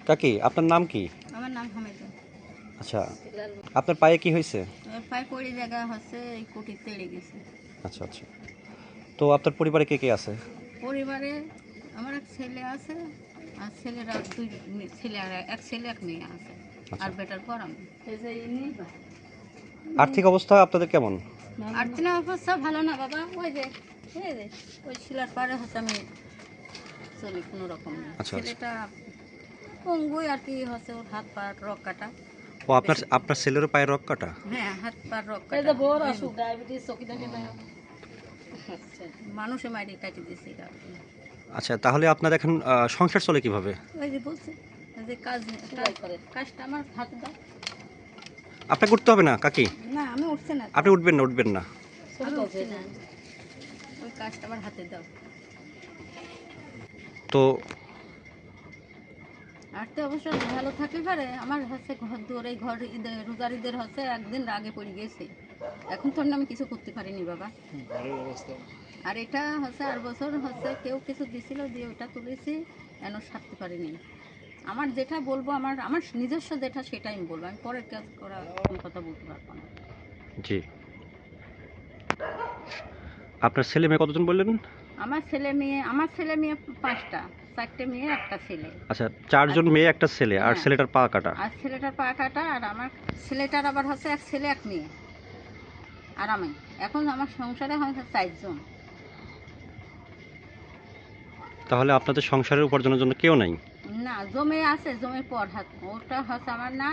কাকি আপনার নাম কি? আমার নাম হামিদা। আচ্ছা, আপনার পায়ে কি হয়েছে? আমার পায়ে পড়ে জায়গা হচ্ছে, এই কোটি তেড়ে গেছে। আচ্ছা আচ্ছা, তো আপনার পরিবারে কে কে আছে? পরিবারে আমার এক ছেলে আছে, আর ছেলেরা দুই ছেলে, আর এক ছেলে এক মেয়ে আছে, আর বেটার পর আমি। আর্থিক অবস্থা আপনাদের কেমন? আর্থিক অবস্থা ভালো না বাবা, ওই যে ওই শিলার পারে হচ্ছে আমি চলি কোনো রকম। আচ্ছা। ছেলেটা পঙ্গুই আর কি হচ্ছে, ওর হাত পা রক কাটা। ও আপনার ছেলেরও পায়ে রক কাটা? হ্যাঁ, হাত পা রক কাটা। মানুষে মাইরে কাটি দিয়েছে এটা। আচ্ছা, তাহলে আপনার এখন সংসার চলে কিভাবে? ওই যে বলছে যে কাজটা আমার হাতে দাও। আপনাকে উঠতে হবে না কাকি, না, আমি উঠছে না, আপনি উঠবেন না। আমি উঠছি না। ওই কাজটা আমার হাতে দাও। তো আর তো অবশ্য ভালো থাকলে পারে, আমার হচ্ছে ঘর দুয়ার, এই ঘর রোজার ঈদের হচ্ছে একদিন আগে পড়ে গেছে। এখন তো আমি কিছু করতে পারিনি বাবা। আর এটা হচ্ছে 8 বছর হচ্ছে কেউ কিছু দিছিল, দিয়ে ওটা তুলেছি, এন সারতে পারিনি। আমার যেটা বলবো, আমার নিজস্ব যেটা সেটাই আমি বলবো, আমি পরের কাজ করা কোনো কথা বলতে পারবো না। জি, আপনার ছেলে মেয়ে কতজন বললেন? আমার ছেলে মেয়ে 5টা, 4টে মেয়ে, একটা ছেলে। আচ্ছা, 4 জন মেয়ে একটা ছেলে, আর হ্যাঁ। ছেলেটার পা কাটা। আর ছেলেটার পা কাটা, আর আমার ছেলেটার আবার হচ্ছে এক ছেলে এক মেয়ে, আর আমি। এখন আমার সংসারে হচ্ছে 4 জন। তাহলে আপনাদের সংসারের উপার্জনের জন্য কেউ নাই? না, জমি আছে, জমির পর হাত, ওটা হচ্ছে আমার না,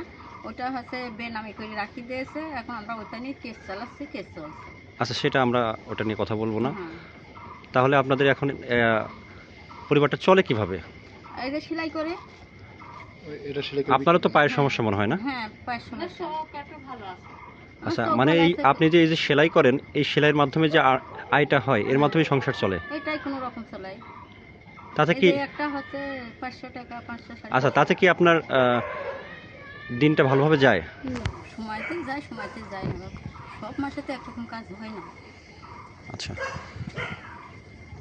ওটা হচ্ছে বেনামি করে রাখি দিয়েছে। এখন আমরা ওটা নিয়ে কেস চালাচ্ছি, কেস চলছে। আচ্ছা, সেটা আমরা ওটা নিয়ে কথা বলবো না। হ্যাঁ, তাহলে আপনাদের এখন পরিবারটা চলে কিভাবে? এই যে সেলাই করে। আপনারও তো পায়ের সমস্যা মনে হয় না? হ্যাঁ, পায়ের সমস্যা। আচ্ছা, চোখ মানে ভালো এই আছে। আপনি যে এই যে সেলাই করেন, এই সেলাইয়ের মাধ্যমে যে আয়টা হয়, এর মাধ্যমে সংসার চলে? এটাই কোনো রকম চলাই। তাতে এই কি? যে একটা হচ্ছে 500 টাকা, 500 আচ্ছা, তাতে কি আপনার দিনটা ভালোভাবে যায়? সময়তে যায় না। সব মাসে তো একরকম কাজ হয় না। আচ্ছা,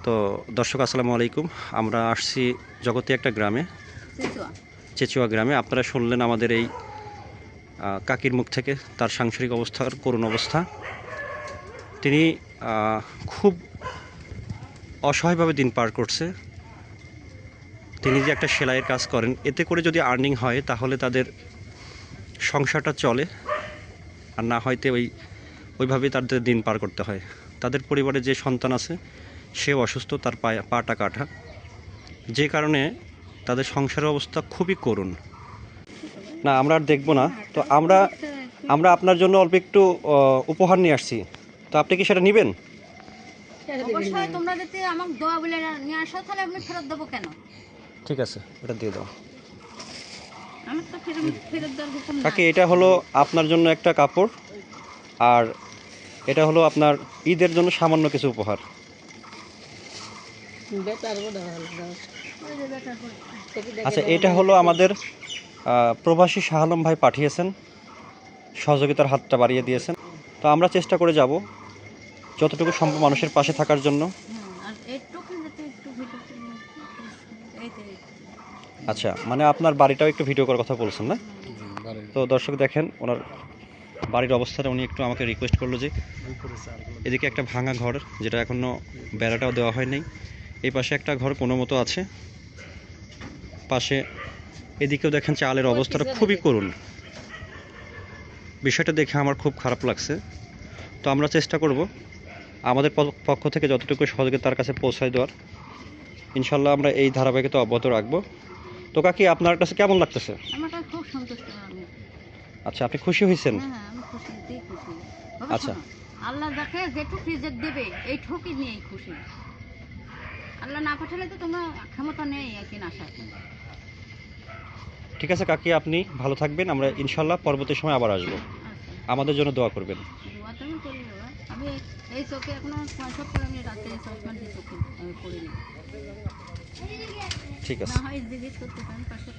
তো দর্শক আসসালামু আলাইকুম। আমরা আসছি জগতে একটা গ্রামে, চিচুয়া। চেচুয়া গ্রামে। আপনারা শুনলেন আমাদের এই কাকির মুখ থেকে তার সাংসারিক অবস্থার করুণ অবস্থা। তিনি খুব অসহায়ভাবে দিন পার করছে। তিনি যে একটা সেলাইয়ের কাজ করেন, এতে করে যদি আর্নিং হয় তাহলে তাদের সংসারটা চলে, আর না হয়তো ওইভাবেই তাদের দিন পার করতে হয়। তাদের পরিবারে যে সন্তান আছে সেও অসুস্থ, তার পাটা কাটা, যে কারণে তাদের সংসারের অবস্থা খুবই করুণ। না, আমরা আর দেখবো না। তো আমরা আপনার জন্য অল্প একটু উপহার নিয়ে আসছি, তো আপনি কি সেটা নেবেন? অবশ্যই তোমরা যদি আমাকে দোয়া বলে নিয়ে আসো, তাহলে আমি ফেরত দেবো কেন? ঠিক আছে, ওটা দিয়ে দাও। আমার তো ফেরত দেওয়ার হুকুম না। কাকি, এটা হলো আপনার জন্য একটা কাপড়, আর এটা হলো আপনার ঈদের জন্য সামান্য কিছু উপহার। আচ্ছা, এটা হলো আমাদের প্রবাসী শাহ আলম ভাই পাঠিয়েছেন, সহযোগিতার হাতটা বাড়িয়ে দিয়েছেন। তো আমরা চেষ্টা করে যাব যতটুকু সম্ভব মানুষের পাশে থাকার জন্য। আর একটু যাতে একটু ভিডিও এই যে আচ্ছা, মানে আপনার বাড়িটাও একটু ভিডিও করার কথা বলছেন না? তো দর্শক দেখেন ওনার বাড়ির অবস্থাটা, উনি একটু আমাকে রিকোয়েস্ট করলো যে এদিকে একটা ভাঙা ঘর, যেটা এখনও বেড়াটাও দেওয়া হয়নি। এই পাশে একটা ঘর কোনো মতো আছে, পাশে এদিকেও দেখেন চালের অবস্থাটা খুবই করুণ। বিষয়টা দেখে আমার খুব খারাপ লাগছে। তো আমরা চেষ্টা করব আমাদের পক্ষ থেকে যতটুকু সহযোগিতা তার কাছে পৌঁছায় দেওয়ার। ইনশাল্লাহ আমরা এই ধারাবাহিকতা অব্যাহত রাখবো। তো কাকি, আপনার কাছে কেমন লাগতেছে? আমার কাছে খুব সন্তুষ্ট আমি। আচ্ছা, আপনি খুশি হয়েছেন? হ্যাঁ, আমি খুশি। বাবা আচ্ছা, শোনো, আল্লাহ যাকে যেটুকু রিজিক দেবে এই ঠকি নিয়েই খুশি। আল্লাহ না পাঠালে তো তোমার ক্ষমতা নেই একদিন আসার। ঠিক আছে কাকি, আপনি ভালো থাকবেন। আমরা ইনশাল্লাহ পরবর্তী সময় আবার আসবো। আচ্ছা, আমাদের জন্য দোয়া করবেন। দোয়া তো আমি করি বাবা। আমি এই চোখে এখনো 5 করে আমি রাতে চশমা দিয়ে চোখে পড়িনি। ঠিক না আছে। হয় জিজ্ঞেস করতে পারেন পাশে।